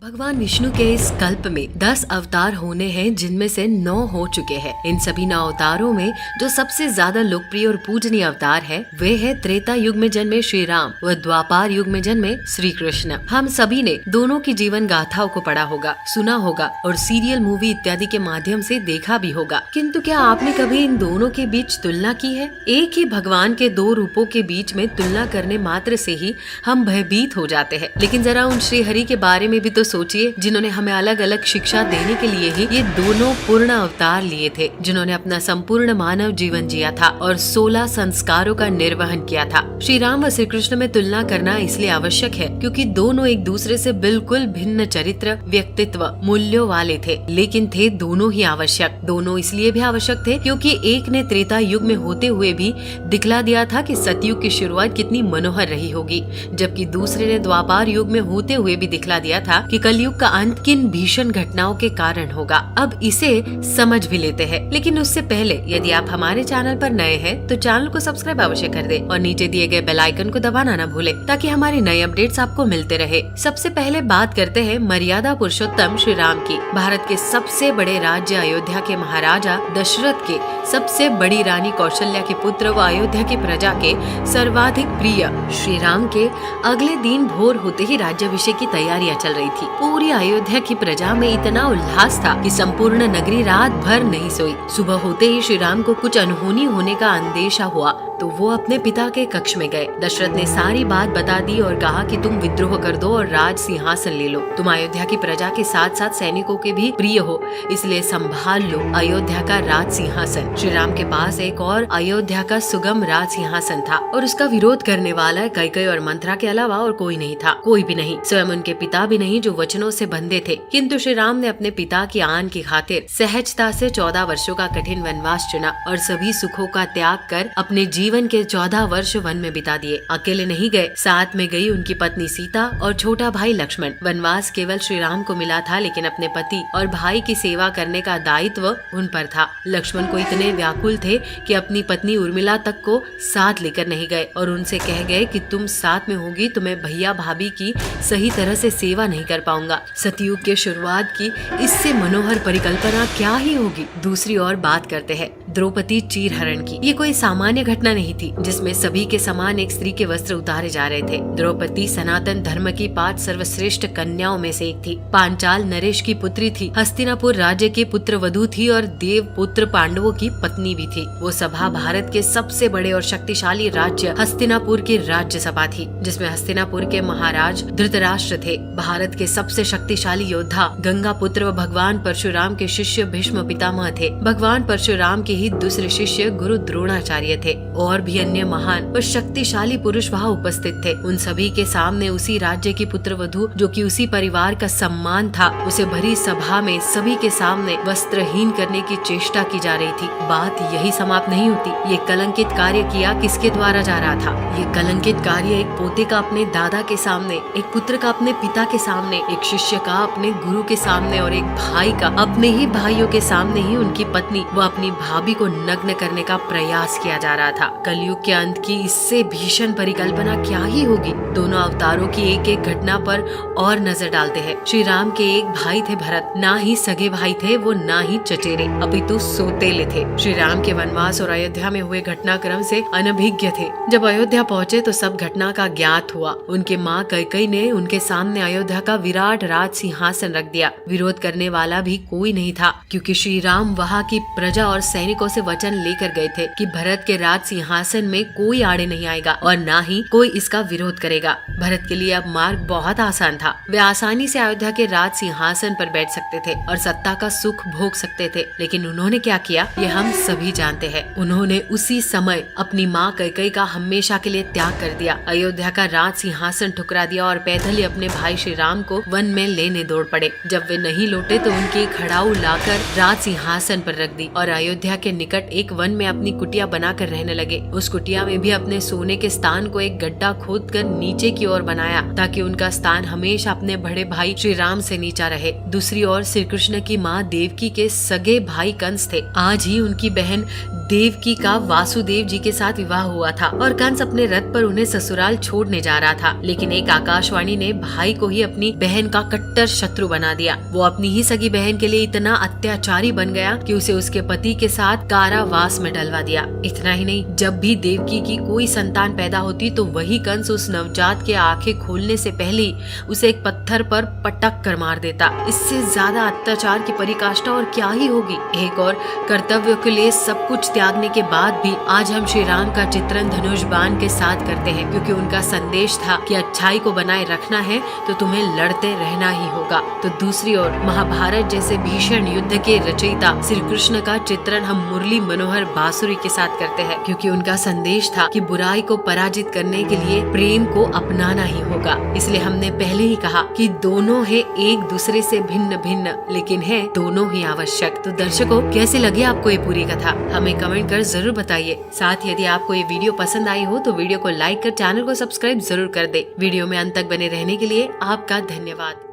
भगवान विष्णु के इस कल्प में 10 अवतार होने हैं, जिनमें से 9 हो चुके हैं। इन सभी 9 अवतारों में जो सबसे ज्यादा लोकप्रिय और पूजनीय अवतार है वे है त्रेता युग में जन्मे श्री राम व द्वापार युग में जन्मे श्री कृष्ण। हम सभी ने दोनों की जीवन गाथाओं को पढ़ा होगा, सुना होगा और सीरियल, मूवी इत्यादि के माध्यम से देखा भी होगा, किंतु क्या आपने कभी इन दोनों के बीच तुलना की है? एक ही भगवान के दो रूपों के बीच में तुलना करने मात्र से ही हम भयभीत हो जाते हैं। लेकिन जरा उन श्री हरि के बारे में भी तो सोचिए, जिन्होंने हमें अलग अलग शिक्षा देने के लिए ही ये दोनों पूर्ण अवतार लिए थे, जिन्होंने अपना संपूर्ण मानव जीवन जिया था और 16 संस्कारों का निर्वहन किया था। श्री राम व श्री कृष्ण में तुलना करना इसलिए आवश्यक है क्योंकि दोनों एक दूसरे से बिल्कुल भिन्न चरित्र, व्यक्तित्व, मूल्यों वाले थे, लेकिन थे दोनों ही आवश्यक। दोनों इसलिए भी आवश्यक थे क्योंकि एक ने त्रेता युग में होते हुए भी दिखला दिया था कि सतयुग की शुरुआत कितनी मनोहर रही होगी, जबकि दूसरे ने द्वापार युग में होते हुए भी दिखला दिया था कि कलयुग का अंत किन भीषण घटनाओं के कारण होगा। अब इसे समझ भी लेते हैं, लेकिन उससे पहले यदि आप हमारे चैनल पर नए हैं तो चैनल को सब्सक्राइब अवश्य कर दें और नीचे दिए गए बेल आइकन को दबाना न भूलें ताकि हमारे नए अपडेट्स आपको मिलते रहे। सबसे पहले बात करते हैं मर्यादा पुरुषोत्तम श्री राम की। भारत के सबसे बड़े राज्य अयोध्या के महाराजा दशरथ के सबसे बड़ी रानी कौशल्या के पुत्र व अयोध्या की प्रजा के सर्वाधिक प्रिय श्री राम के अगले दिन भोर होते ही राज्याभिषेक की तैयारियां चल रही थी। पूरी अयोध्या की प्रजा में इतना उल्लास था कि संपूर्ण नगरी रात भर नहीं सोई। सुबह होते ही श्री राम को कुछ अनहोनी होने का अंदेशा हुआ तो वो अपने पिता के कक्ष में गए। दशरथ ने सारी बात बता दी और कहा कि तुम विद्रोह कर दो और राज सिंहासन ले लो। तुम अयोध्या की प्रजा के साथ साथ सैनिकों के भी प्रिय हो, इसलिए संभाल लो अयोध्या का राज सिंहासन। श्री राम के पास एक और अयोध्या का सुगम राज सिंहासन था और उसका विरोध करने वाला कैकेयी और मंथरा के अलावा और कोई नहीं था, कोई भी नहीं, स्वयं उनके पिता भी नहीं जो वचनों से बंधे थे। किंतु श्री राम ने अपने पिता की आन की खातिर सहजता से 14 वर्षों का कठिन वनवास चुना और सभी सुखों का त्याग कर अपने जीवन के 14 वर्ष वन में बिता दिए। अकेले नहीं गए, साथ में गई उनकी पत्नी सीता और छोटा भाई लक्ष्मण। वनवास केवल श्री राम को मिला था, लेकिन अपने पति और भाई की सेवा करने का दायित्व उन पर था। लक्ष्मण को इतने व्याकुल थे कि अपनी पत्नी उर्मिला तक को साथ लेकर नहीं गए और उनसे कह गए कि तुम साथ में होगी तो मैं भैया भाभी की सही तरह से सेवा नहीं कर पाऊंगा। सतयुग के शुरुआत की इससे मनोहर परिकल्पना क्या ही होगी। दूसरी ओर बात करते हैं द्रौपदी चीरहरण की। ये कोई सामान्य घटना नहीं थी जिसमें सभी के समान एक स्त्री के वस्त्र उतारे जा रहे थे। द्रौपदी सनातन धर्म की 5 सर्वश्रेष्ठ कन्याओं में से एक थी। पांचाल नरेश की पुत्री थी, हस्तिनापुर राज्य की पुत्र वधू थी और देव पुत्र पांडवों की पत्नी भी थी। वो सभा भारत के सबसे बड़े और शक्तिशाली राज्य हस्तिनापुर की राज्य सभा थी, जिसमें हस्तिनापुर के महाराज धृतराष्ट्र थे। भारत के सबसे शक्तिशाली योद्धा गंगा पुत्र व भगवान परशुराम के शिष्य भीष्म पितामह थे। भगवान परशुराम के ही दूसरे शिष्य गुरु द्रोणाचार्य थे और भी अन्य महान व शक्तिशाली पुरुष वहाँ उपस्थित थे। उन सभी के सामने उसी राज्य की पुत्र वधू, जो कि उसी परिवार का सम्मान था, उसे भरी सभा में सभी के सामने वस्त्रहीन करने की चेष्टा की जा रही थी। बात यही समाप्त नहीं होती। ये कलंकित कार्य किया किसके द्वारा जा रहा था? ये कलंकित कार्य एक पोते का अपने दादा के सामने, एक पुत्र का अपने पिता के सामने, एक शिष्य का अपने गुरु के सामने और एक भाई का अपने ही भाइयों के सामने ही उनकी पत्नी व अपनी भाभी को नग्न करने का प्रयास किया जा रहा था। कलयुग के अंत की इससे भीषण परिकल्पना क्या ही होगी। दोनों अवतारों की एक एक घटना पर और नजर डालते हैं। श्री राम के एक भाई थे भरत, ना ही सगे भाई थे वो, ना ही चचेरे, अपितु सौतेले थे। श्री राम के वनवास और अयोध्या में हुए घटनाक्रम से अनभिज्ञ थे। जब अयोध्या पहुँचे तो सब घटना का ज्ञात हुआ। उनके माँ कैकेयी ने उनके सामने अयोध्या का विराट राज सिंहासन रख दिया। विरोध करने वाला भी कोई नहीं था, क्योंकि श्री राम वहाँ की प्रजा और सैनिकों से वचन लेकर गए थे कि भरत के राज सिंहासन में कोई आड़े नहीं आएगा और ना ही कोई इसका विरोध करेगा। भरत के लिए अब मार्ग बहुत आसान था। वे आसानी से अयोध्या के राज सिंहासन पर बैठ सकते थे और सत्ता का सुख भोग सकते थे। लेकिन उन्होंने क्या किया ये हम सभी जानते हैं। उन्होंने उसी समय अपनी माँ कैकेयी का हमेशा के लिए त्याग कर दिया, अयोध्या का राज सिंहासन ठुकरा दिया और पैदल ही अपने भाई श्री राम को वन में लेने दौड़ पड़े। जब वे नहीं लौटे तो उनकी खड़ाऊ लाकर राज सिंहासन पर रख दी और अयोध्या के निकट एक वन में अपनी कुटिया बनाकर रहने लगे। लगे। उस कुटिया में भी अपने सोने के स्थान को एक गड्ढा खोदकर नीचे की ओर बनाया ताकि उनका स्थान हमेशा अपने बड़े भाई श्री राम से नीचा रहे। दूसरी ओर श्री कृष्ण की माँ देवकी के सगे भाई कंस थे। आज ही उनकी बहन देवकी का वासुदेव जी के साथ विवाह हुआ था और कंस अपने रथ पर उन्हें ससुराल छोड़ने जा रहा था, लेकिन एक आकाशवाणी ने भाई को ही अपनी बहन का कट्टर शत्रु बना दिया। वो अपनी ही सगी बहन के लिए इतना अत्याचारी बन गया कि उसे उसके पति के साथ कारावास में डलवा दिया। इतना ही नहीं, जब भी देवकी की कोई संतान पैदा होती तो वही कंस उस नवजात के आंखें खोलने से पहले ही उसे एक पत्थर पर पटक कर मार देता। इससे ज्यादा अत्याचार की पराकाष्ठा और क्या ही होगी। एक और कर्तव्य के लिए सब कुछ त्यागने के बाद भी आज हम श्री राम का चित्रण धनुष बाण के साथ करते हैं, क्योंकि उनका संदेश था कि अच्छाई को बनाए रखना है तो तुम्हें लड़ते रहना ही होगा। तो दूसरी ओर महाभारत जैसे भीषण युद्ध के रचयिता श्री कृष्ण का चित्रण हम मुरली मनोहर बांसुरी के साथ करते हैं, क्योंकि उनका संदेश था कि बुराई को पराजित करने के लिए प्रेम को अपनाना ही होगा। इसलिए हमने पहले ही कहा कि दोनों है एक दूसरे से भिन्न भिन्न, लेकिन है दोनों ही आवश्यक। तो दर्शकों, कैसे लगी आपको ये पूरी कथा, हमें कमेंट कर जरूर बताइए। साथ ही यदि आपको ये वीडियो पसंद आई हो तो वीडियो को लाइक कर चैनल को सब्सक्राइब जरूर कर दे। वीडियो में अंत तक बने रहने के लिए आपका धन्यवाद।